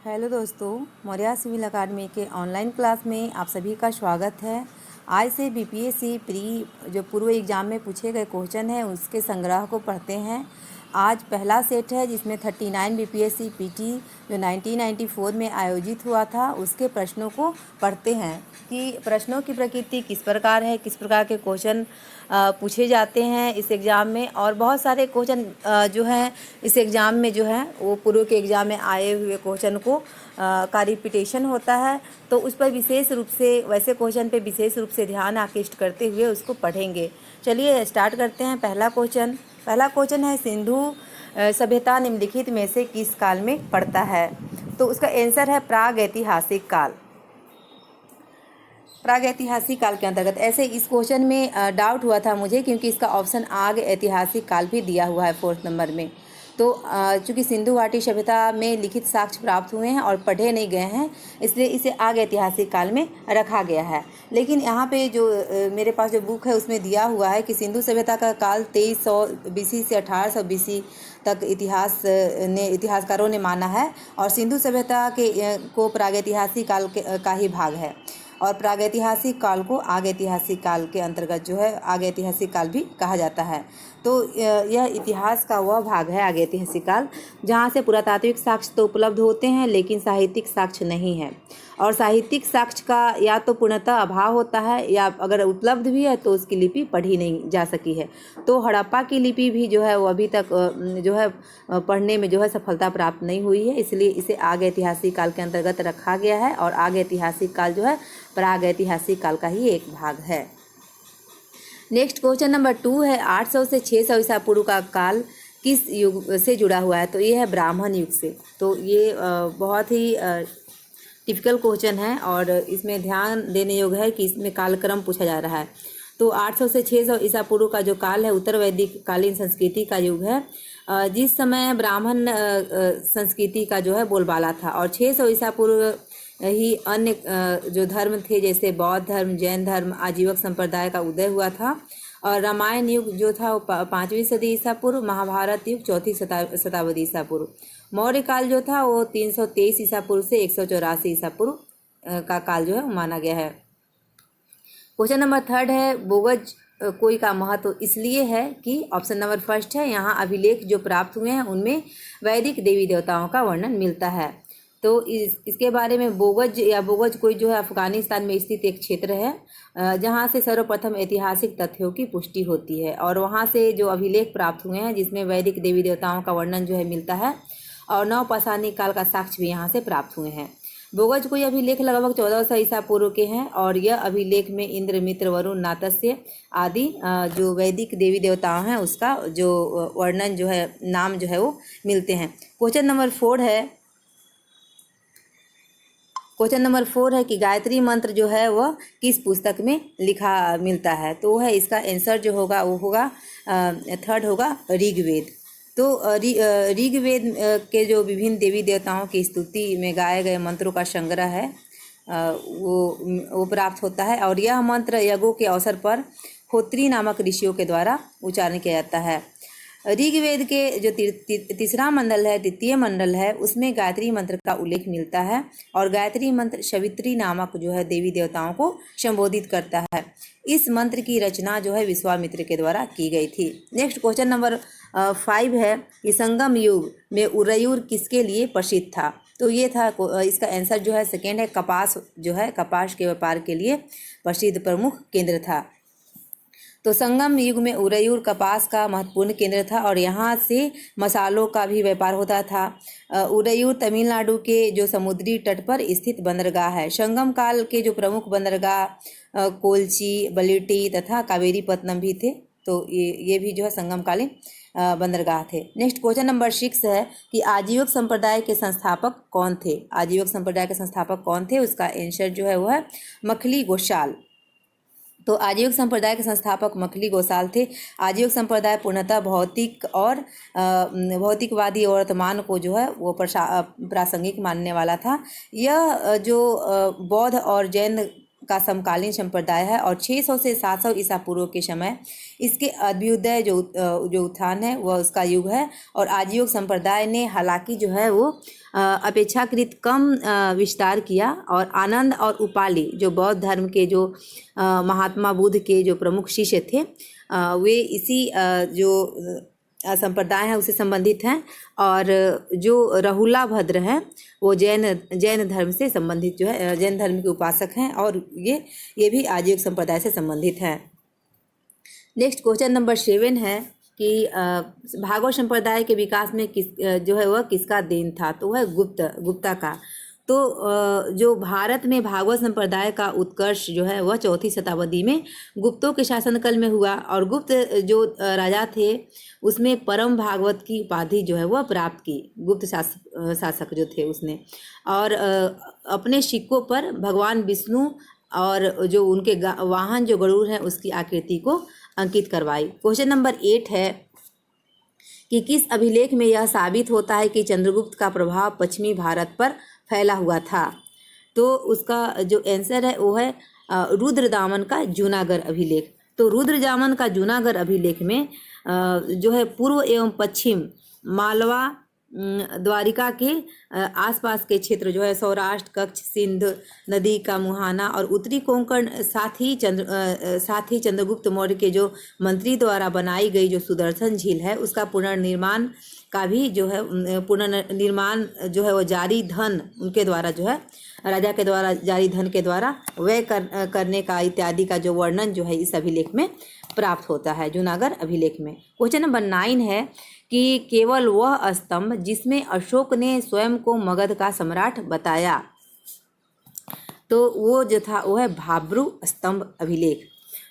Hello दोस्तों, Maurya civil अकादमी के online class में आप सभी का स्वागत है। आज से बीपीएससी प्री जो पूर्व एग्ज़ाम में पूछे गए क्वेश्चन हैं उसके संग्रह को पढ़ते हैं। आज पहला सेट है जिसमें 39 बीपीएससी पीटी जो 1994 में आयोजित हुआ था उसके प्रश्नों को पढ़ते हैं कि प्रश्नों की प्रकृति किस प्रकार है, किस प्रकार के क्वेश्चन पूछे जाते हैं इस एग्ज़ाम में। और बहुत सारे क्वेश्चन जो हैं इस एग्ज़ाम में जो है वो पूर्व के एग्ज़ाम में आए हुए क्वेश्चन को का रिपीटेशन होता है, तो उस पर विशेष रूप से वैसे क्वेश्चन पे विशेष रूप से ध्यान आकृष्ट करते हुए उसको पढ़ेंगे। चलिए स्टार्ट करते हैं। पहला क्वेश्चन है सिंधु सभ्यता निम्नलिखित में से किस काल में पड़ता है। तो उसका आंसर है प्रागैतिहासिक काल। प्रागैतिहासिक काल के अंतर्गत ऐसे इस क्वेश्चन में डाउट हुआ था मुझे, क्योंकि इसका ऑप्शन आग ऐतिहासिक काल भी दिया हुआ है 4th नंबर में। तो चूँकि सिंधु घाटी सभ्यता में लिखित साक्ष्य प्राप्त हुए हैं और पढ़े नहीं गए हैं, इसलिए इसे आग ऐतिहासिक काल में रखा गया है। लेकिन यहाँ पे जो मेरे पास जो बुक है उसमें दिया हुआ है कि सिंधु सभ्यता का काल 2300 बीसी से 1800 बीसी तक इतिहासकारों ने माना है, और सिंधु सभ्यता के को प्रागैतिहासिक काल का ही भाग है, और प्रागैतिहासिक काल को आग ऐतिहासिक काल के अंतर्गत जो है आग ऐतिहासिक काल भी कहा जाता है। तो यह इतिहास का वह भाग है आग ऐतिहासिक काल जहाँ से पुरातात्विक साक्ष्य तो उपलब्ध होते हैं लेकिन साहित्यिक साक्ष्य नहीं है, और साहित्यिक साक्ष्य का या तो पूर्णतः अभाव होता है या अगर उपलब्ध भी है तो उसकी लिपि पढ़ी नहीं जा सकी है। तो हड़प्पा की लिपि भी जो है वो अभी तक जो है पढ़ने में जो है सफलता प्राप्त नहीं हुई है, इसलिए इसे आग ऐतिहासिक काल के अंतर्गत रखा गया है, और आग ऐतिहासिक काल जो है प्रागैतिहासिक काल का ही एक भाग है। नेक्स्ट क्वेश्चन नंबर 2 है 800 से 600 ईसा पूर्व का काल किस युग से जुड़ा हुआ है। तो ये है ब्राह्मण युग से। तो ये बहुत ही टिपिकल क्वेश्चन है और इसमें ध्यान देने योग्य है कि इसमें कालक्रम पूछा जा रहा है। तो 800 से 600 ईसा पूर्व का जो काल है उत्तर वैदिक कालीन संस्कृति का युग है, जिस समय ब्राह्मण संस्कृति का जो है बोलबाला था, और 600 ईसा पूर्व ही अन्य जो धर्म थे जैसे बौद्ध धर्म, जैन धर्म, आजीवक संप्रदाय का उदय हुआ था। और रामायण युग जो था वो 5वीं सदी ईसा पूर्व, महाभारत युग 4वीं शताब्दी ईसा पूर्व, मौर्य काल जो था वो 323 ईसा पूर्व से 184 ईसा पूर्व का काल जो है माना गया है। क्वेश्चन नंबर 3 है बोगज कोई का महत्व इसलिए है कि ऑप्शन नंबर 1 है यहाँ अभिलेख जो प्राप्त हुए हैं उनमें वैदिक देवी देवताओं का वर्णन मिलता है। तो इसके बारे में बोगज कोई जो है अफगानिस्तान में स्थित एक क्षेत्र है जहाँ से सर्वप्रथम ऐतिहासिक तथ्यों की पुष्टि होती है, और वहाँ से जो अभिलेख प्राप्त हुए हैं जिसमें वैदिक देवी देवताओं का वर्णन जो है मिलता है, और नवपाषाणिक काल का साक्ष्य भी यहाँ से प्राप्त हुए हैं। बोगज कोई अभिलेख लगभग 1400 ईसा पूर्व के हैं, और यह अभिलेख में इंद्र, मित्र, वरुण, नातस्य आदि जो वैदिक देवी देवताओं हैं उसका जो वर्णन जो है नाम जो है वो मिलते हैं। क्वेश्चन नंबर 4 है कि गायत्री मंत्र जो है वह किस पुस्तक में लिखा मिलता है। तो वो है इसका आंसर जो होगा वो होगा 3rd होगा ऋग्वेद। तो ऋग्वेद के जो विभिन्न देवी देवताओं की स्तुति में गाए गए मंत्रों का संग्रह है वो प्राप्त होता है, और यह मंत्र यज्ञों के अवसर पर होत्री नामक ऋषियों के द्वारा उच्चारण किया जाता है। ऋग्वेद के जो तीसरा मंडल है, द्वितीय मंडल है, उसमें गायत्री मंत्र का उल्लेख मिलता है, और गायत्री मंत्र सवित्री नामक जो है देवी देवताओं को संबोधित करता है। इस मंत्र की रचना जो है विश्वामित्र के द्वारा की गई थी। नेक्स्ट क्वेश्चन नंबर 5 है कि संगम युग में उरयूर किसके लिए प्रसिद्ध था। तो ये था इसका आंसर जो है 2nd है, कपास के व्यापार के लिए प्रसिद्ध प्रमुख केंद्र था। तो संगम युग में उरयूर कपास का महत्वपूर्ण केंद्र था, और यहाँ से मसालों का भी व्यापार होता था। उरयूर तमिलनाडु के जो समुद्री तट पर स्थित बंदरगाह है। संगम काल के जो प्रमुख बंदरगाह कोलची, बलिटी तथा कावेरीपत्तनम भी थे। तो ये भी जो है संगमकालीन बंदरगाह थे। नेक्स्ट क्वेश्चन नंबर 6 है कि आजीवक संप्रदाय के संस्थापक कौन थे। आजीवक संप्रदाय के संस्थापक कौन थे, उसका आंसर जो है वो है मखली गोसाल। तो आजीवक संप्रदाय के संस्थापक मखली गोसाल थे। आजीवक संप्रदाय पूर्णतः भौतिकवादी और वर्तमान को जो है वो प्रासंगिक मानने वाला था। यह जो बौद्ध और जैन का समकालीन संप्रदाय है और 600 से 700 ईसा पूर्व के समय इसके अभ्युदय जो उत्थान है वह उसका युग है। और आदियोग संप्रदाय ने हालांकि जो है वो अपेक्षाकृत कम विस्तार किया। और आनंद और उपाली जो बौद्ध धर्म के जो महात्मा बुद्ध के जो प्रमुख शिष्य थे वे इसी जो संप्रदाय है उससे संबंधित हैं। और जो रहुला भद्र हैं वो जैन धर्म से संबंधित जो है जैन धर्म के उपासक हैं और ये भी आजीविक संप्रदाय से संबंधित हैं। नेक्स्ट क्वेश्चन नंबर 7 है कि भागवत संप्रदाय के विकास में जो है वह किसका देन था, तो वह गुप्ता का। तो जो भारत में भागवत संप्रदाय का उत्कर्ष जो है वह 4वीं शताब्दी में गुप्तों के शासनकाल में हुआ। और गुप्त जो राजा थे उसमें परम भागवत की उपाधि जो है वह प्राप्त की, गुप्त शासक जो थे उसने। और अपने सिक्कों पर भगवान विष्णु और जो उनके वाहन जो गरुड़ हैं उसकी आकृति को अंकित करवाई। क्वेश्चन नंबर 8 है कि किस अभिलेख में यह साबित होता है कि चंद्रगुप्त का प्रभाव पश्चिमी भारत पर फैला हुआ था, तो उसका जो आंसर है वो है रुद्रदामन का जूनागढ़ अभिलेख। तो रुद्रदामन का जूनागढ़ अभिलेख में जो है पूर्व एवं पश्चिम मालवा द्वारिका के आसपास के क्षेत्र जो है सौराष्ट्र, कच्छ, सिंध नदी का मुहाना और उत्तरी कोंकण, साथ ही चंद्रगुप्त मौर्य के जो मंत्री द्वारा बनाई गई जो सुदर्शन झील है उसका पुनर्निर्माण का भी जो है पुनर्निर्माण जो है वो जारी धन उनके द्वारा जो है राजा के द्वारा जारी धन के द्वारा व्यय करने का इत्यादि का जो वर्णन जो है इस अभिलेख में प्राप्त होता है, जूनागढ़ अभिलेख में। क्वेश्चन नंबर 9 है कि केवल वह स्तंभ जिसमें अशोक ने स्वयं को मगध का सम्राट बताया, तो वो जो था वो है भाब्रू स्तंभ अभिलेख।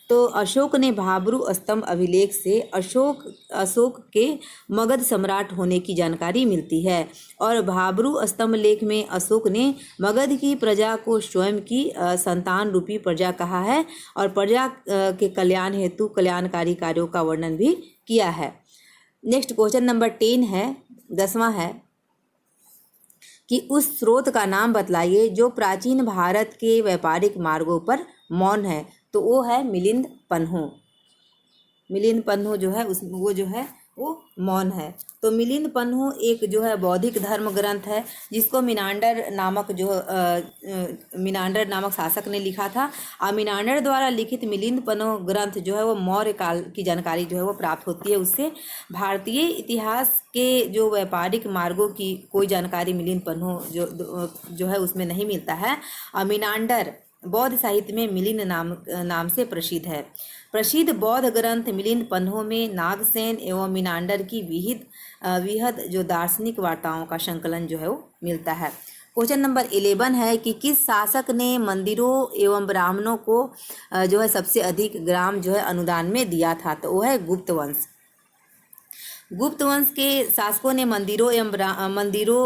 तो अशोक ने भाब्रू स्तंभ अभिलेख से अशोक के मगध सम्राट होने की जानकारी मिलती है। और भाब्रू स्तंभ लेख में अशोक ने मगध की प्रजा को स्वयं की संतान रूपी प्रजा कहा है और प्रजा के कल्याण हेतु कल्याणकारी कार्यों का वर्णन भी किया है। नेक्स्ट क्वेश्चन नंबर 10 है, 10वां है कि उस स्रोत का नाम बतलाइए जो प्राचीन भारत के व्यापारिक मार्गों पर मौन है, तो वो है मिलिंद पन्हु जो है वो जो है वो मौन है। तो मिलिंद पन्हु एक जो है बौद्धिक धर्म ग्रंथ है जिसको मिनांडर नामक शासक ने लिखा था। और मिनांडर द्वारा लिखित मिलिंद पन्हु ग्रंथ जो है वो मौर्य काल की जानकारी जो है वो प्राप्त होती है उससे। भारतीय इतिहास के जो व्यापारिक मार्गों की कोई जानकारी मिलिंद पन्हु जो है उसमें नहीं मिलता है। और मिनांडर बौद्ध साहित्य में मिलिंद नाम से प्रसिद्ध है। प्रसिद्ध बौद्ध ग्रंथ मिलिंद पन्हु में नागसेन एवं मिनांडर की विहद जो दार्शनिक वार्ताओं का संकलन जो है वो मिलता है। क्वेश्चन नंबर 11 है कि किस शासक ने मंदिरों एवं ब्राह्मणों को जो है सबसे अधिक ग्राम जो है अनुदान में दिया था, तो वो है गुप्त वंश। गुप्त वंश के शासकों ने मंदिरों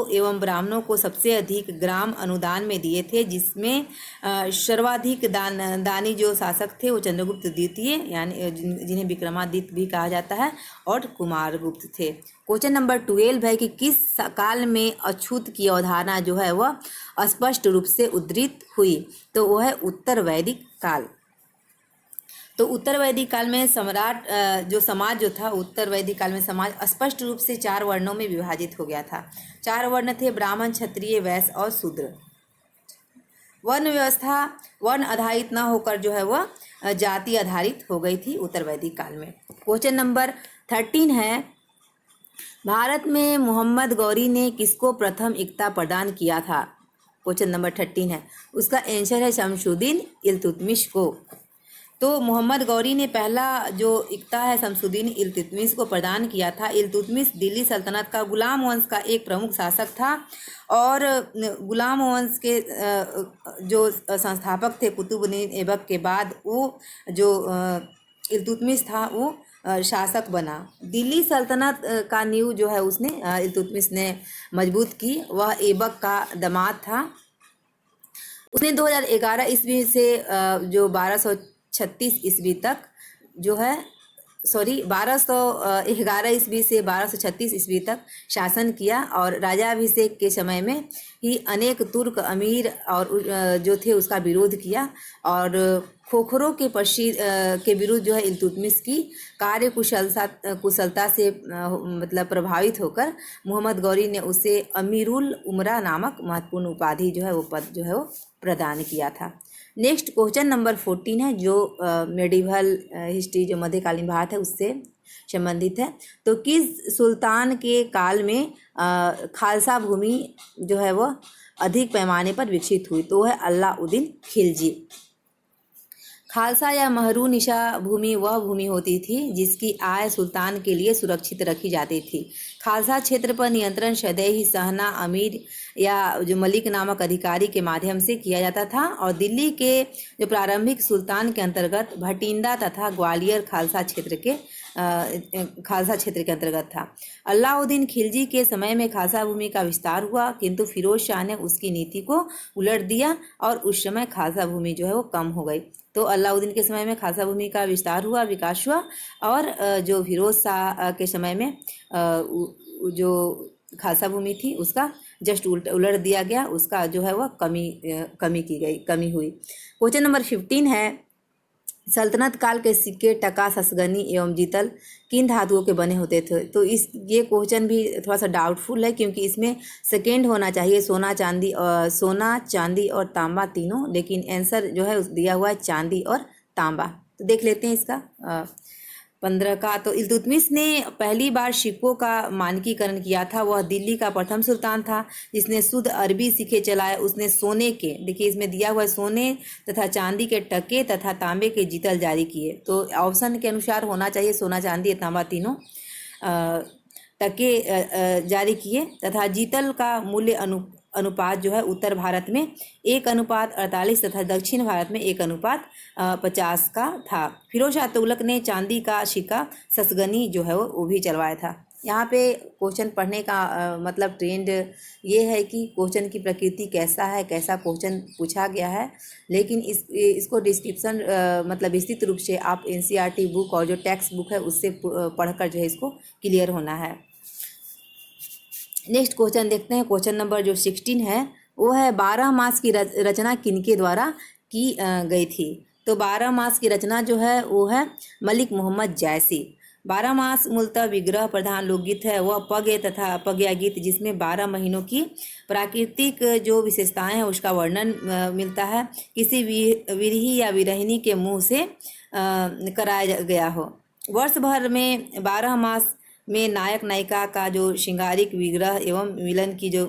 एवं ब्राह्मणों को सबसे अधिक ग्राम अनुदान में दिए थे, जिसमें सर्वाधिक दानी जो शासक थे वो चंद्रगुप्त द्वितीय यानी जिन्हें विक्रमादित्य भी कहा जाता है और कुमारगुप्त थे। क्वेश्चन नंबर 12 है कि किस काल में अछूत की अवधारणा जो है वह स्पष्ट रूप से उद्धृत हुई, तो वह है उत्तर वैदिक काल। तो उत्तर वैदिक काल में समाज जो था उत्तर वैदिक काल में समाज स्पष्ट रूप से 4 वर्णों में विभाजित हो गया था। 4 वर्ण थे, ब्राह्मण, क्षत्रिय, वैश्य और शूद्र। वर्ण व्यवस्था वर्ण आधारित न होकर जो है वह जाति आधारित हो गई थी उत्तर वैदिक काल में। क्वेश्चन नंबर 13 है, भारत में मोहम्मद गौरी ने किसको प्रथम इक्ता प्रदान किया था? क्वेश्चन नंबर 13 है, उसका आंसर है शमसुद्दीन इल्तुतमिश को। तो मोहम्मद गौरी ने पहला जो इक्ता है शमसुद्दीन इल्तुतमिश को प्रदान किया था। इल्तुतमिश दिल्ली सल्तनत का गुलाम वंश का एक प्रमुख शासक था और गुलाम वंश के जो संस्थापक थे कुतुबुद्दीन ऐबक के बाद वो जो इल्तुतमिश था वो शासक बना। दिल्ली सल्तनत का नींव जो है उसने इल्तुतमिश ने मजबूत की। वह ऐबक का दामाद था। उसने 2011 ईस्वी से जो 1236 ईस्वी तक जो है 1211 ईस्वी से 1236 ईस्वी तक शासन किया और राजाभिषेक के समय में ही अनेक तुर्क अमीर और जो थे उसका विरोध किया और खोखरों के विरुद्ध जो है इल्तुतमिश की कुशलता से मतलब प्रभावित होकर मोहम्मद गौरी ने उसे अमीरुल उमरा नामक महत्वपूर्ण उपाधि जो है वो पद जो है वो प्रदान किया था। नेक्स्ट क्वेश्चन नंबर 14 है जो मेडिवल हिस्ट्री जो मध्यकालीन भारत है उससे संबंधित है। तो किस सुल्तान के काल में खालसा भूमि जो है वो अधिक पैमाने पर विकसित हुई? तो वो है अलाउद्दीन खिलजी। खालसा या महरूनिशा भूमि वह भूमि होती थी जिसकी आय सुल्तान के लिए सुरक्षित रखी जाती थी। खालसा क्षेत्र पर नियंत्रण सदैव ही सहना अमीर या जो मलिक नामक अधिकारी के माध्यम से किया जाता था और दिल्ली के जो प्रारंभिक सुल्तान के अंतर्गत भटिंडा तथा ग्वालियर खालसा क्षेत्र के अंतर्गत था। अलाउद्दीन खिलजी के समय में खालसा भूमि का विस्तार हुआ किंतु फिरोज शाह ने उसकी नीति को उलट दिया और उस समय खालसा भूमि जो है वो कम हो गई। तो अलाउद्दीन के समय में खालसा भूमि का विस्तार हुआ, विकास हुआ और जो फिरोज शाह के समय में जो खालसा भूमि थी उसका जस्ट उलट दिया गया, उसका जो है वह कमी हुई। क्वेश्चन नंबर 15 है सल्तनत काल के सिक्के टका ससगनी एवं जीतल किन धातुओं के बने होते थे? तो ये क्वेश्चन भी थोड़ा सा डाउटफुल है क्योंकि इसमें सेकेंड होना चाहिए सोना चांदी और तांबा तीनों, लेकिन आंसर जो है दिया हुआ है चांदी और तांबा। तो देख लेते हैं इसका 15 का। तो इल्तुतमिश ने पहली बार सिक्कों का मानकीकरण किया था। वह दिल्ली का प्रथम सुल्तान था जिसने शुद्ध अरबी सिक्के चलाए। उसने सोने के, देखिए इसमें दिया हुआ है सोने तथा चांदी के टके तथा तांबे के जीतल जारी किए। तो ऑप्शन के अनुसार होना चाहिए सोना चांदी तांबा तीनों टके जारी किए तथा जीतल का मूल्य अनुपात जो है उत्तर भारत में 1:48 तथा दक्षिण भारत में 1:50 का था। फिरोज शाह तुगलक ने चांदी का सिक्का ससगनी जो है वो भी चलवाया था। यहाँ पे क्वेश्चन पढ़ने का मतलब ट्रेंड ये है कि क्वेश्चन की प्रकृति कैसा है, कैसा क्वेश्चन पूछा गया है, लेकिन इसको डिस्क्रिप्शन मतलब विस्तृत रूप से आप NCERT बुक और जो टेक्स्ट बुक है उससे पढ़कर जो है इसको क्लियर होना है। नेक्स्ट क्वेश्चन देखते हैं। क्वेश्चन नंबर जो 16 है वो है 12 मास की रचना किनके द्वारा की गई थी? तो 12 मास की रचना जो है वो है मलिक मोहम्मद जैसी। 12 मास मूलतः विग्रह प्रधान लोकगीत है। वह पद्य तथा पद्य गीत जिसमें 12 महीनों की प्राकृतिक जो विशेषताएं हैं उसका वर्णन मिलता है, किसी विरही या विरहिणी के मुंह से कराया गया हो। वर्ष भर में 12 मास में नायक नायिका का जो श्रृंगारिक विग्रह एवं मिलन की जो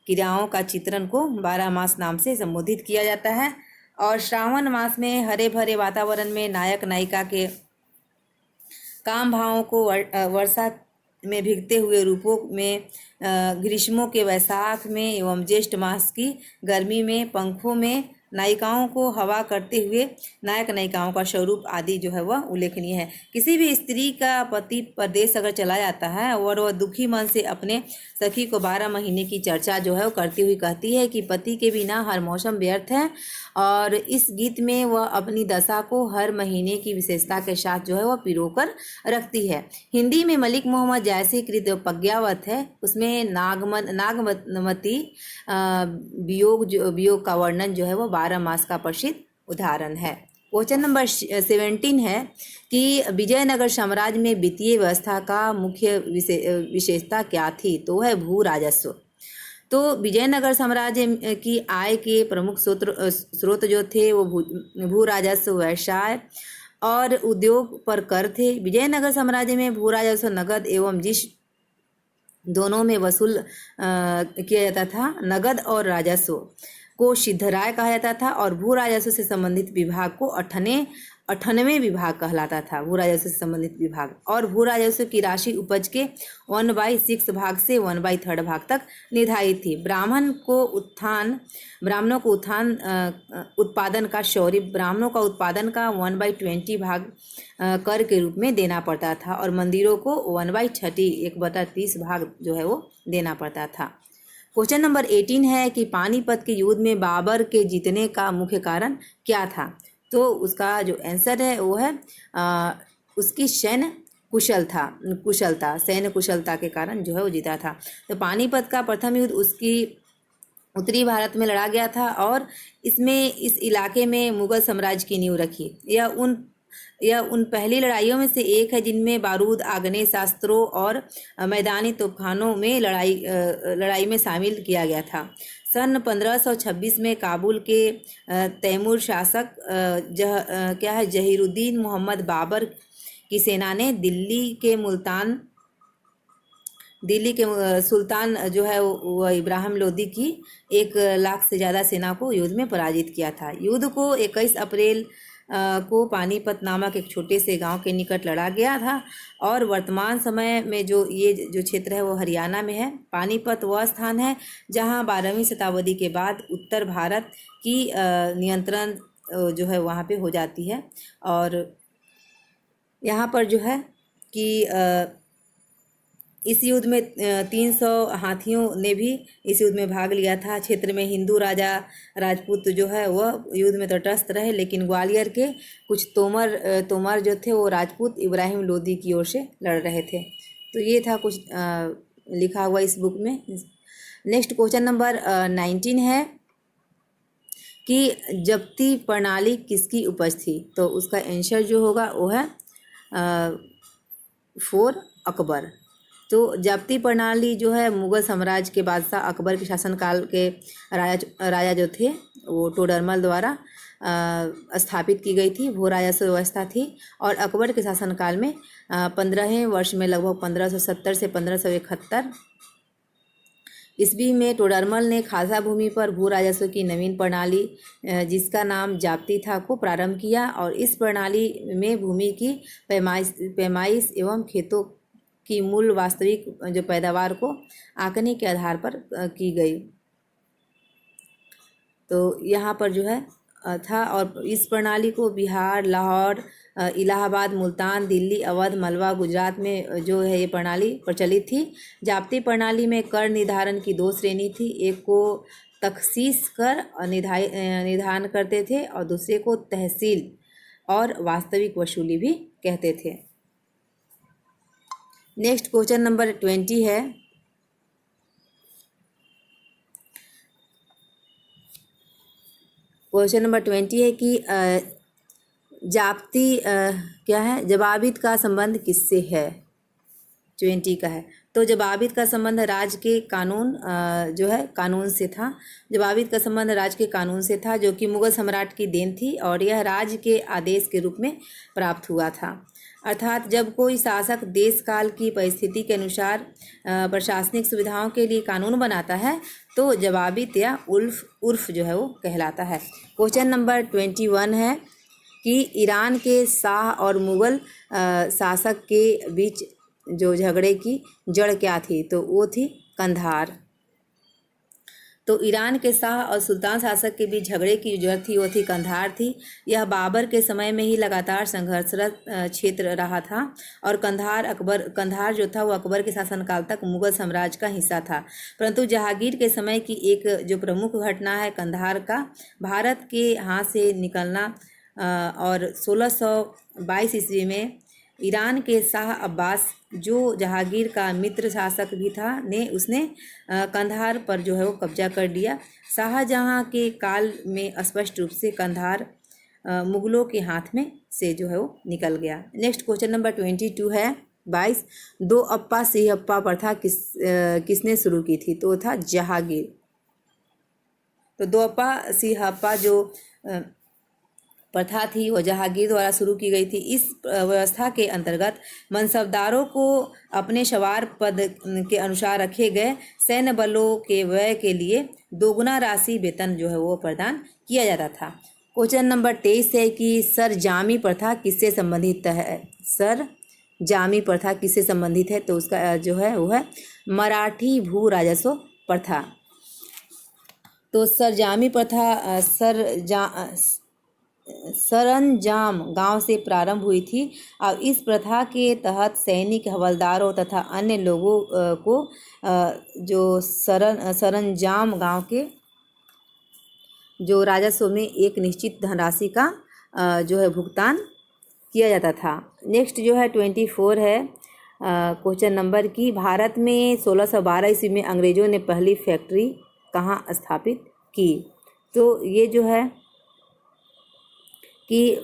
क्रियाओं का चित्रण को 12 मास नाम से संबोधित किया जाता है। और श्रावण मास में हरे भरे वातावरण में नायक नायिका के काम भावों को वर्षा में भीगते हुए रूपों में, ग्रीष्मों के वैशाख में एवं ज्येष्ठ मास की गर्मी में पंखों में नायिकाओं को हवा करते हुए नायक नायिकाओं का स्वरूप आदि जो है वह उल्लेखनीय है। किसी भी स्त्री का पति परदेश अगर चला जाता है और वह दुखी मन से अपने सखी को 12 महीने की चर्चा जो है वो करती हुई कहती है कि पति के बिना हर मौसम व्यर्थ है, और इस गीत में वह अपनी दशा को हर महीने की विशेषता के साथ जो है वह पिरोकर रखती है। हिंदी में मलिक मोहम्मद जैसी कृत पज्ञावत है, उसमें नागमती वियोग का वर्णन जो है वो 12 मास का प्रसिद्ध उदाहरण है। क्वेश्चन नंबर 17 है कि विजयनगर साम्राज्य में वित्तीय व्यवस्था का मुख्य विशेषता क्या थी? तो है भू राजस्व। तो विजयनगर साम्राज्य की आय के प्रमुख स्रोत जो थे वो भू राजस्व, व्यवसाय और उद्योग पर कर थे। विजयनगर साम्राज्य में भू राजस्व नगद एवं जिस दोनों में वसूल किया जाता था। नगद और राजस्व को सिद्धराय कहा जाता था और भू राजस्व से संबंधित विभाग को 98वें विभाग कहलाता था। भू राजस्व से संबंधित विभाग और भू राजस्व की राशि उपज के 1/6 भाग से 1/3 भाग तक निर्धारित थी। ब्राह्मणों को उत्पादन का शौर्य, ब्राह्मणों का उत्पादन का 1/20 भाग कर के रूप में देना पड़ता था और मंदिरों को 1/30 1/30 भाग जो है वो देना पड़ता था। क्वेश्चन नंबर 18 है कि पानीपत के युद्ध में बाबर के जीतने का मुख्य कारण क्या था? तो उसका जो आंसर है वो है उसकी सैन्य कुशलता के कारण जो है वो जीता था। तो पानीपत का प्रथम युद्ध उसकी उत्तरी भारत में लड़ा गया था और इस इलाके में मुगल साम्राज्य की नींव रखी। यह उन पहली लड़ाइयों में से एक है जिनमें बारूद, आग्नेयास्त्रों और मैदानी तोपखानों में लड़ाई में शामिल किया गया था। सन 1526 में काबुल के तैमूर शासक जहीरुद्दीन मोहम्मद बाबर की सेना ने दिल्ली के सुल्तान जो है वो इब्राहिम लोदी की 1 लाख से ज़्यादा सेना को युद्ध में पराजित किया था। युद्ध को 21 अप्रैल को पानीपत नामक एक छोटे से गांव के निकट लड़ा गया था और वर्तमान समय में जो क्षेत्र है वो हरियाणा में है। पानीपत वह स्थान है जहां 12वीं शताब्दी के बाद उत्तर भारत की नियंत्रण जो है वहाँ पे हो जाती है। और यहाँ पर जो है कि इस युद्ध में 300 हाथियों ने भी इस युद्ध में भाग लिया था। क्षेत्र में हिंदू राजपूत जो है वह युद्ध में तटस्थ रहे, लेकिन ग्वालियर के कुछ तोमर जो थे वो राजपूत इब्राहिम लोदी की ओर से लड़ रहे थे। तो ये था कुछ लिखा हुआ इस बुक में। नेक्स्ट क्वेश्चन नंबर 19 है कि जब्ती प्रणाली किसकी उपज थी? तो उसका आंसर जो होगा वो है 4 अकबर। तो जब्ती प्रणाली जो है मुगल साम्राज्य के बादशाह अकबर के शासनकाल के राजा जो थे वो टोडरमल द्वारा स्थापित की गई थी। भू राजस्व व्यवस्था थी और अकबर के शासनकाल में 15वें वर्ष में लगभग 1570 से 1571 ईस्वी में टोडरमल ने खालसा भूमि पर भू राजस्व की नवीन प्रणाली जिसका नाम जाप्ती था को प्रारंभ किया और इस प्रणाली में भूमि की पैमाइश एवं खेतों की मूल वास्तविक जो पैदावार को आंकने के आधार पर की गई। तो यहाँ पर जो है था और इस प्रणाली को बिहार, लाहौर, इलाहाबाद, मुल्तान, दिल्ली, अवध, मलवा, गुजरात में जो है ये प्रणाली प्रचलित थी। जाप्ती प्रणाली में कर निर्धारण की 2 श्रेणी थी। एक को तखसीस कर निर्धारण करते थे और दूसरे को तहसील और वास्तविक वसूली भी कहते थे। नेक्स्ट क्वेश्चन नंबर 20 है क्वेश्चन नंबर 20 है कि जाप्ती क्या है? जवाबित का संबंध किससे है? 20 का है। तो जवाबित का संबंध राज्य के कानून जो है कानून से था। जवाबित का संबंध राज्य के कानून से था जो कि मुगल सम्राट की देन थी और यह राज्य के आदेश के रूप में प्राप्त हुआ था। अर्थात जब कोई शासक देश काल की परिस्थिति के अनुसार प्रशासनिक सुविधाओं के लिए कानून बनाता है तो जवाबित या उर्फ जो है वो कहलाता है। क्वेश्चन नंबर 21 है कि ईरान के शाह और मुगल शासक के बीच जो झगड़े की जड़ क्या थी? तो वो थी कंधार। तो ईरान के शाह और सुल्तान शासक के बीच झगड़े की जो जड़ थी वो थी कंधार थी। यह बाबर के समय में ही लगातार संघर्षरत क्षेत्र रहा था और कंधार जो था वो अकबर के शासनकाल तक मुगल साम्राज्य का हिस्सा था। परंतु जहांगीर के समय की एक जो प्रमुख घटना है कंधार का भारत के हाथ से निकलना और 1622 ईस्वी में ईरान के शाह अब्बास जो जहांगीर का मित्र शासक भी था उसने कंधार पर जो है वो कब्जा कर लिया। शाहजहां के काल में स्पष्ट रूप से कंधार मुगलों के हाथ में से जो है वो निकल गया। नेक्स्ट क्वेश्चन नंबर 22 है 22। दो अप्पा सिहप्पा प्रथा किसने शुरू की थी? तो था जहांगीर। तो दो अप्पा सिहप्पा जो प्रथा थी वो जहांगीर द्वारा शुरू की गई थी। इस व्यवस्था के अंतर्गत मनसबदारों को अपने सवार पद के अनुसार रखे गए सैन्य बलों के व्यय के लिए दोगुना राशि वेतन जो है वो प्रदान किया जाता था। क्वेश्चन नंबर 23 है कि सरजामी प्रथा किससे संबंधित है? सरजामी प्रथा किससे संबंधित है? तो उसका जो है वो है मराठी भू राजस्व प्रथा। तो सरजामी प्रथा सरंजाम गांव से प्रारंभ हुई थी और इस प्रथा के तहत सैनिक, हवलदारों तथा अन्य लोगों को जो सरंजाम गांव के जो राजस्व में एक निश्चित धनराशि का जो है भुगतान किया जाता था। नेक्स्ट जो है 24 है क्वेश्चन नंबर की, भारत में 1612 ईस्वी में अंग्रेज़ों ने पहली फैक्ट्री कहाँ स्थापित की। तो ये जो है कि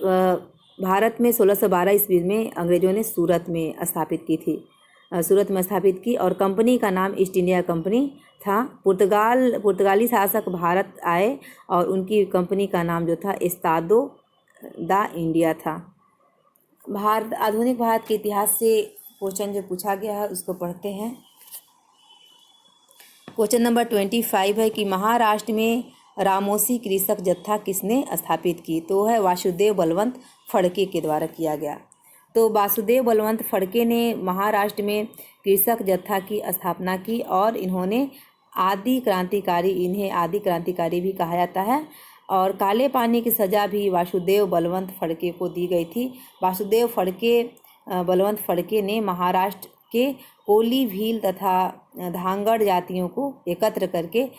भारत में 1612 ईस्वी में अंग्रेज़ों ने सूरत में स्थापित की थी, सूरत में स्थापित की, और कंपनी का नाम ईस्ट इंडिया कंपनी था। पुर्तगाली शासक भारत आए और उनकी कंपनी का नाम जो था एस्तादो दा इंडिया था। आधुनिक भारत के इतिहास से क्वेश्चन जो पूछा गया है उसको पढ़ते हैं। क्वेश्चन नंबर 25 है कि महाराष्ट्र में रामोसी कृषक जत्था किसने स्थापित की। तो है वासुदेव बलवंत फड़के के द्वारा किया गया। तो वासुदेव बलवंत फड़के ने महाराष्ट्र में कृषक जत्था की स्थापना की और इन्हें आदि क्रांतिकारी भी कहा जाता है। और काले पानी की सज़ा भी वासुदेव बलवंत फड़के को दी गई थी। बलवंत फड़के ने महाराष्ट्र के कोली, भील तथा धांगड़ जातियों को एकत्र करके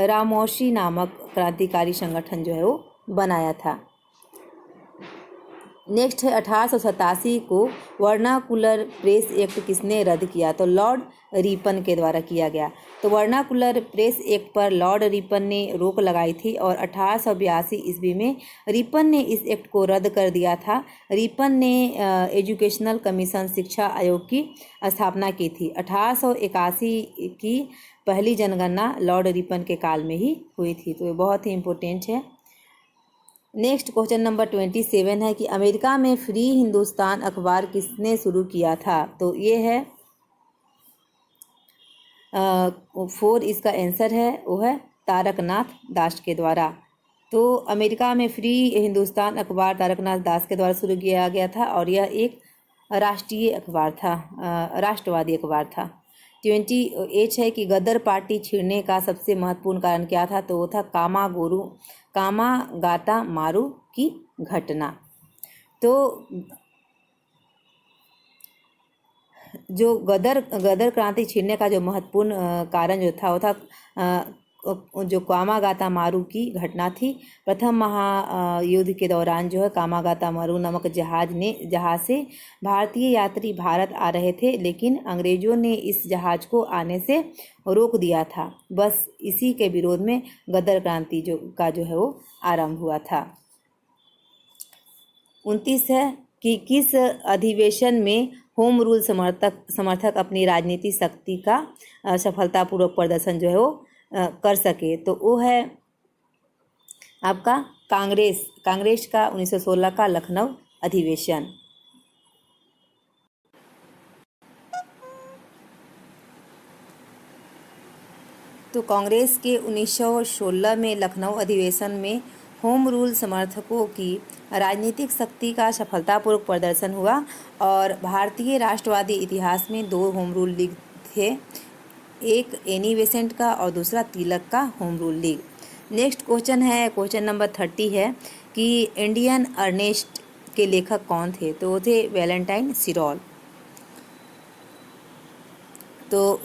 रामोशी नामक क्रांतिकारी संगठन जो है वो बनाया था। नेक्स्ट है 1887 को वर्नाकुलर प्रेस एक्ट किसने रद्द किया। तो लॉर्ड रिपन के द्वारा किया गया। तो वर्नाकुलर प्रेस एक्ट पर लॉर्ड रिपन ने रोक लगाई थी और 1882 ईस्वी में रिपन ने इस एक्ट को रद्द कर दिया था। रिपन ने एजुकेशनल कमीशन शिक्षा आयोग की स्थापना की थी। 1881 की पहली जनगणना लॉर्ड रिपन के काल में ही हुई थी। तो ये बहुत ही इम्पोर्टेंट है। नेक्स्ट क्वेश्चन नंबर 27 है कि अमेरिका में फ्री हिंदुस्तान अखबार किसने शुरू किया था। तो ये है 4, इसका आंसर है वो है तारकनाथ दास के द्वारा। तो अमेरिका में फ्री हिंदुस्तान अखबार तारकनाथ दास के द्वारा शुरू किया गया था और यह एक राष्ट्रीय अखबार था, राष्ट्रवादी अखबार था। 28 है कि गदर पार्टी छिड़ने का सबसे महत्वपूर्ण कारण क्या था। तो वो था कामागाता मारू की घटना। तो जो गदर क्रांति छिड़ने का जो महत्वपूर्ण कारण जो था वो था जो कामागाता मारू की घटना थी। प्रथम महायुद्ध के दौरान जो है कामागाता मारू नामक जहाज से भारतीय यात्री भारत आ रहे थे, लेकिन अंग्रेज़ों ने इस जहाज़ को आने से रोक दिया था। बस इसी के विरोध में गदर क्रांति जो है वो आरंभ हुआ था। 29 है कि किस अधिवेशन में होम रूल समर्थक अपनी राजनीतिक शक्ति का सफलतापूर्वक प्रदर्शन जो है वो कर सके। तो वो है आपका कांग्रेस का 1916 का लखनऊ अधिवेशन। तो कांग्रेस के 1916 में लखनऊ अधिवेशन में होम रूल समर्थकों की राजनीतिक शक्ति का सफलतापूर्वक प्रदर्शन हुआ और भारतीय राष्ट्रवादी इतिहास में 2 होम रूल लीग थे, एक एनी बेसेंट का और दूसरा तिलक का home rule league. Next question है क्वेश्चन नंबर 30 है कि इंडियन अर्नेस्ट के लेखक कौन थे। तो वो थे वैलेंटाइन सिरोल। तो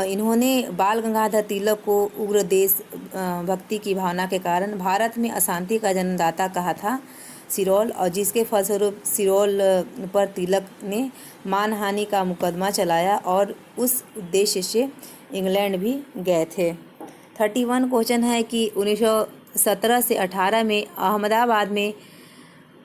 इन्होंने बाल गंगाधर तिलक को उग्र देश भक्ति की भावना के कारण भारत में अशांति का जन्मदाता कहा था सिरोल, और जिसके फलस्वरूप सिरोल पर तिलक ने मानहानि का मुकदमा चलाया और उस उद्देश्य से इंग्लैंड भी गए थे। 31 क्वेश्चन है कि 1917 से 18 में अहमदाबाद में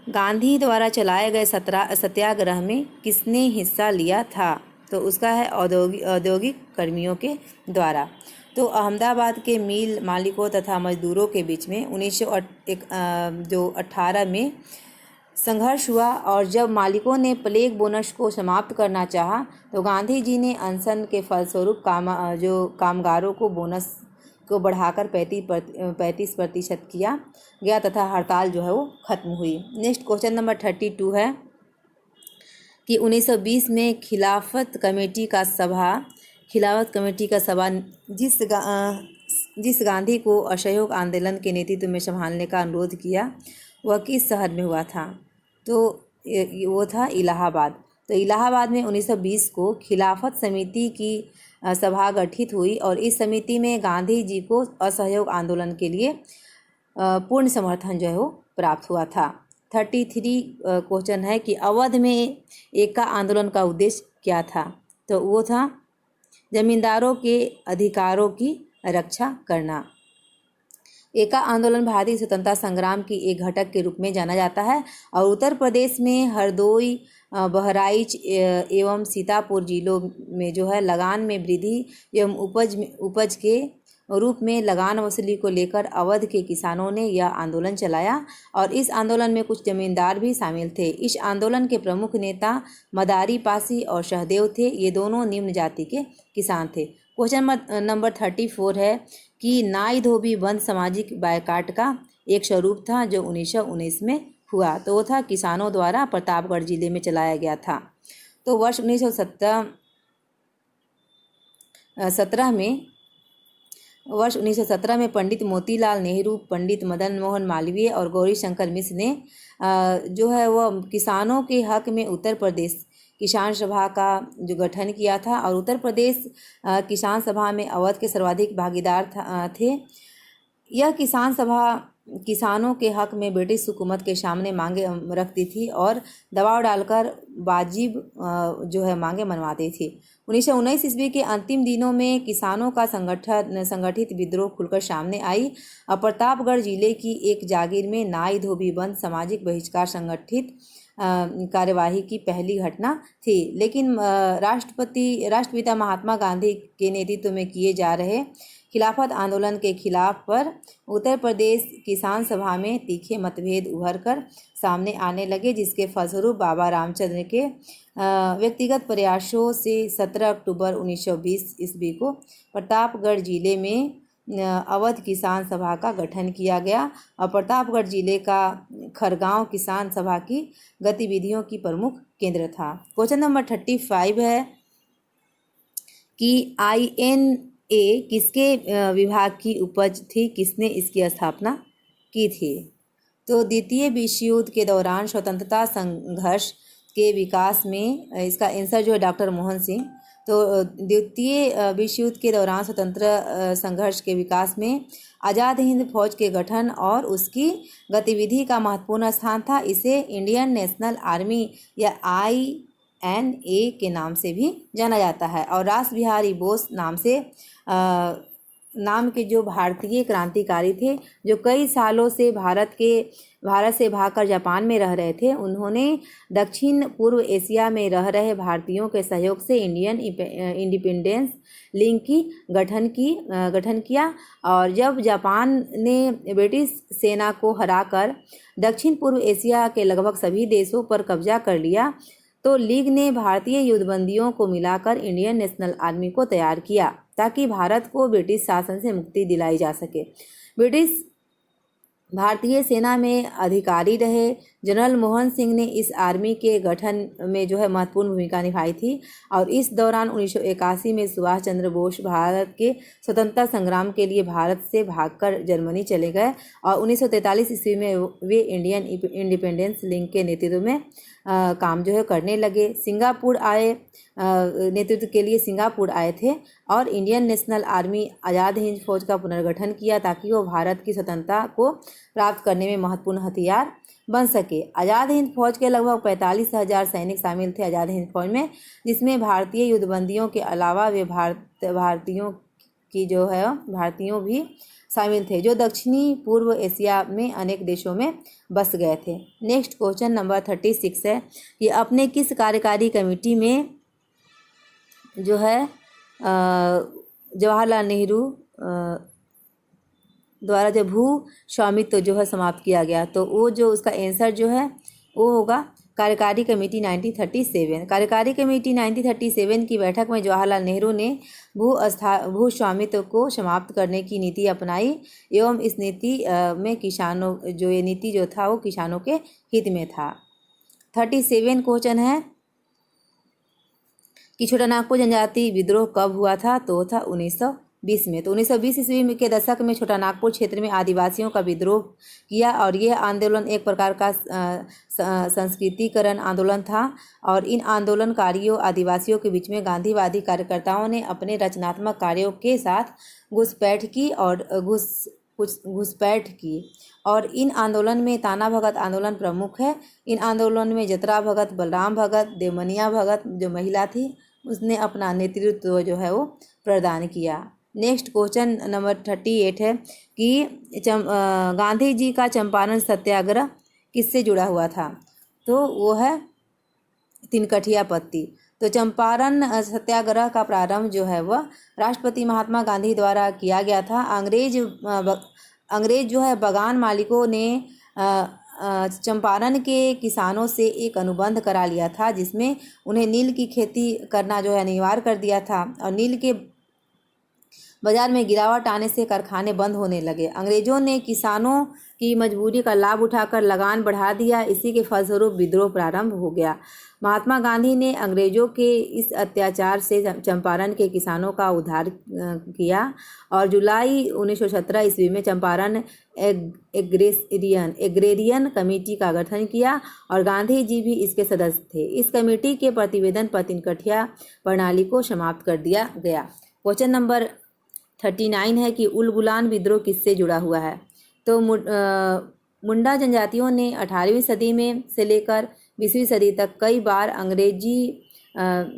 गांधी द्वारा चलाए गए सत्याग्रह में किसने हिस्सा लिया था। तो उसका है औद्योगिक कर्मियों के द्वारा। तो अहमदाबाद के मिल मालिकों तथा मजदूरों के बीच में 1918 में संघर्ष हुआ और जब मालिकों ने प्लेग बोनस को समाप्त करना चाहा तो गांधी जी ने अनशन के फलस्वरूप कामगारों को बोनस को बढ़ाकर 35% किया गया तथा हड़ताल जो है वो खत्म हुई। नेक्स्ट क्वेश्चन नंबर 32 है कि 1920 में खिलाफत कमेटी का सभा जिस गांधी को असहयोग आंदोलन के नेतृत्व में संभालने का अनुरोध किया वह किस शहर में हुआ था। तो वो था इलाहाबाद। तो इलाहाबाद में 1920 को खिलाफत समिति की सभा गठित हुई और इस समिति में गांधी जी को असहयोग आंदोलन के लिए पूर्ण समर्थन जो है वो प्राप्त हुआ था। 33 क्वेश्चन है कि अवध में एका आंदोलन का उद्देश्य क्या था। तो वो था जमींदारों के अधिकारों की रक्षा करना। एका आंदोलन भारतीय स्वतंत्रता संग्राम की एक घटक के रूप में जाना जाता है और उत्तर प्रदेश में हरदोई, बहराइच एवं सीतापुर जिलों में जो है लगान में वृद्धि एवं उपज के रूप में लगान वसूली को लेकर अवध के किसानों ने यह आंदोलन चलाया और इस आंदोलन में कुछ जमींदार भी शामिल थे। इस आंदोलन के प्रमुख नेता मदारी पासी और सहदेव थे। ये दोनों निम्न जाति के किसान थे। क्वेश्चन नंबर 34 है कि नाई धोबी बंद सामाजिक बायकाट का एक स्वरूप था जो 1919 में हुआ। तो वो था किसानों द्वारा प्रतापगढ़ जिले में चलाया गया था। तो वर्ष 1917 में पंडित मोतीलाल नेहरू, पंडित मदन मोहन मालवीय और गौरी शंकर मिश्र ने जो है वह किसानों के हक में उत्तर प्रदेश किसान सभा का जो गठन किया था और उत्तर प्रदेश किसान सभा में अवध के सर्वाधिक भागीदार थे। यह किसान सभा किसानों के हक में ब्रिटिश हुकूमत के सामने मांगे रखती थी और दबाव डालकर वाजिब जो है मांगे मनवाती थी। 1919 ईस्वी के अंतिम दिनों में किसानों का संगठित विद्रोह खुलकर सामने आई और प्रतापगढ़ जिले की एक जागीर में नाई धोबी बंद सामाजिक बहिष्कार संगठित कार्यवाही की पहली घटना थी। लेकिन राष्ट्रपिता महात्मा गांधी के नेतृत्व में किए जा रहे खिलाफत आंदोलन के खिलाफ पर उत्तर प्रदेश किसान सभा में तीखे मतभेद उभर कर सामने आने लगे, जिसके फलस्वरूप बाबा रामचंद्र के व्यक्तिगत प्रयासों से 17 अक्टूबर 1920 ईस्वी को प्रतापगढ़ जिले में अवध किसान सभा का गठन किया गया और प्रतापगढ़ जिले का खरगांव किसान सभा की गतिविधियों की प्रमुख केंद्र था। क्वेश्चन नंबर 35 है कि INA किसके विभाग की उपज थी, किसने इसकी स्थापना की थी। तो द्वितीय विश्व युद्ध के दौरान स्वतंत्रता संघर्ष के विकास में इसका आंसर जो है डॉक्टर मोहन सिंह। तो द्वितीय विश्व युद्ध के दौरान स्वतंत्र संघर्ष के विकास में आज़ाद हिंद फौज के गठन और उसकी गतिविधि का महत्वपूर्ण स्थान था। इसे इंडियन नेशनल आर्मी या INA के नाम से भी जाना जाता है और रास बिहारी बोस नाम के जो भारतीय क्रांतिकारी थे जो कई सालों से भारत से भागकर जापान में रह रहे थे, उन्होंने दक्षिण पूर्व एशिया में रह रहे भारतीयों के सहयोग से इंडियन इंडिपेंडेंस लीग की गठन किया और जब जापान ने ब्रिटिश सेना को हराकर दक्षिण पूर्व एशिया के लगभग सभी देशों पर कब्जा कर लिया, तो लीग ने भारतीय युद्धबंदियों को मिलाकर इंडियन नेशनल आर्मी को तैयार किया ताकि भारत को ब्रिटिश शासन से मुक्ति दिलाई जा सके। ब्रिटिश भारतीय सेना में अधिकारी रहे जनरल मोहन सिंह ने इस आर्मी के गठन में जो है महत्वपूर्ण भूमिका निभाई थी और इस दौरान 1981 में सुभाष चंद्र बोस भारत के स्वतंत्रता संग्राम के लिए भारत से भागकर जर्मनी चले गए और 1943 ईस्वी में वे इंडियन इंडिपेंडेंस लीग के नेतृत्व में काम जो है करने लगे। नेतृत्व के लिए सिंगापुर आए थे और Indian national army Azad Hind फौज का पुनर्गठन किया ताकि वो भारत की स्वतंत्रता को प्राप्त करने में महत्वपूर्ण हथियार बन सके। आज़ाद हिंद फौज के लगभग 45,000 सैनिक शामिल थे आज़ाद हिंद फौज में, जिसमें भारतीय युद्धबंदियों के अलावा वे भारतीयों भी शामिल थे जो दक्षिणी पूर्व एशिया में अनेक देशों में बस गए थे। नेक्स्ट क्वेश्चन नंबर 36 है कि अपने किस कार्यकारी कमेटी में जो है जवाहरलाल नेहरू द्वारा जो भू स्वामित्व जो है समाप्त किया गया, तो वो जो उसका आंसर जो है वो होगा कार्यकारी कमेटी 1937। कार्यकारी कमेटी 1937 की बैठक में जवाहरलाल नेहरू ने भू स्वामित्व को समाप्त करने की नीति अपनाई एवं इस नीति में ये नीति जो था वो किसानों के हित में था। 37 क्वेश्चन है कि छोटा नागपुर जनजाति विद्रोह कब हुआ था, तो वो था 1920 में। तो 1920 ईस्वी के दशक में छोटा नागपुर क्षेत्र में आदिवासियों का विद्रोह किया और यह आंदोलन एक प्रकार का संस्कृतिकरण आंदोलन था और इन आंदोलनकारियों आदिवासियों के बीच में गांधीवादी कार्यकर्ताओं ने अपने रचनात्मक कार्यों के साथ घुसपैठ की और कुछ घुसपैठ की। और इन आंदोलन में ताना भगत आंदोलन प्रमुख है। इन आंदोलन में जतरा भगत, बलराम भगत, देवमनिया भगत जो महिला थी उसने अपना नेतृत्व जो है वो प्रदान किया। नेक्स्ट क्वेश्चन नंबर 38 है कि गांधी जी का चंपारण सत्याग्रह किससे जुड़ा हुआ था? तो वो है तिनकठिया पत्ती। तो चंपारण सत्याग्रह का प्रारंभ जो है वह राष्ट्रपति महात्मा गांधी द्वारा किया गया था। अंग्रेज जो है बागान मालिकों ने चंपारण के किसानों से एक अनुबंध करा लिया था, जिसमें उन्हें नील की खेती करना जो है अनिवार्य कर दिया था। और नील के बाजार में गिरावट आने से कारखाने बंद होने लगे। अंग्रेजों ने किसानों की मजबूरी का लाभ उठाकर लगान बढ़ा दिया। इसी के फलस्वरूप विद्रोह प्रारंभ हो गया। महात्मा गांधी ने अंग्रेजों के इस अत्याचार से चंपारण के किसानों का उद्धार किया और जुलाई 1917 ईस्वी में चंपारण एग्रेरियन कमेटी का गठन किया और गांधी जी भी इसके सदस्य थे। इस कमेटी के प्रतिवेदन पर तिनकठिया प्रणाली को समाप्त कर दिया गया। क्वेश्चन नंबर 39 है कि उलगुलान विद्रोह किससे जुड़ा हुआ है? तो मुंडा जनजातियों ने 18वीं सदी में से लेकर 20वीं सदी तक कई बार अंग्रेजी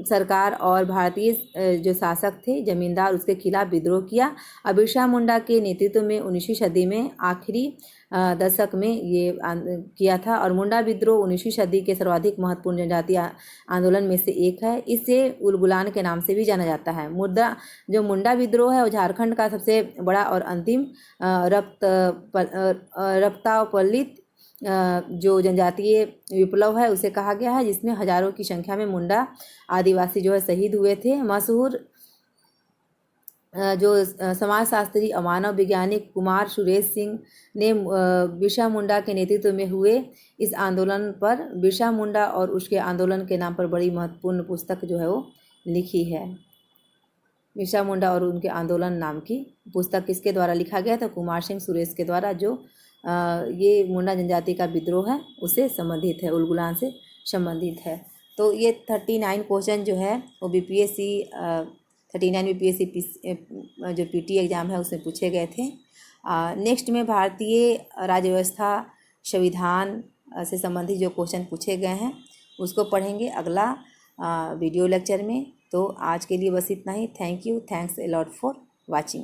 सरकार और भारतीय जो शासक थे जमींदार उसके खिलाफ विद्रोह किया। बिरसा मुंडा के नेतृत्व में 19वीं सदी में आखिरी दशक में ये किया था और मुंडा विद्रोह 19वीं सदी के सर्वाधिक महत्वपूर्ण जनजातीय आंदोलन में से एक है। इसे उलगुलान के नाम से भी जाना जाता है। मुंडा विद्रोह है वो झारखंड का सबसे बड़ा और अंतिम रक्तापल्लित जो जनजातीय विप्लव है उसे कहा गया है, जिसमें हजारों की संख्या में मुंडा आदिवासी जो है शहीद हुए थे। मशहूर जो समाजशास्त्री और मानव वैज्ञानिक कुमार सुरेश सिंह ने बिरसा मुंडा के नेतृत्व में हुए इस आंदोलन पर बिरसा मुंडा और उसके आंदोलन के नाम पर बड़ी महत्वपूर्ण पुस्तक जो है वो लिखी है। बिरसा मुंडा और उनके आंदोलन नाम की पुस्तक किसके द्वारा लिखा गया था? कुमार सिंह सुरेश के द्वारा, जो ये मुंडा जनजाति का विद्रोह है उससे संबंधित है, उलगुलान से संबंधित है। तो ये 39 क्वेश्चन जो है वो बीपीएससी 39 बीपीएससी जो पीटी एग्ज़ाम है उसमें पूछे गए थे। नेक्स्ट में भारतीय राज्य व्यवस्था संविधान से संबंधित जो क्वेश्चन पूछे गए हैं उसको पढ़ेंगे अगला वीडियो लेक्चर में। तो आज के लिए बस इतना ही। Thank you, thanks a lot for watching.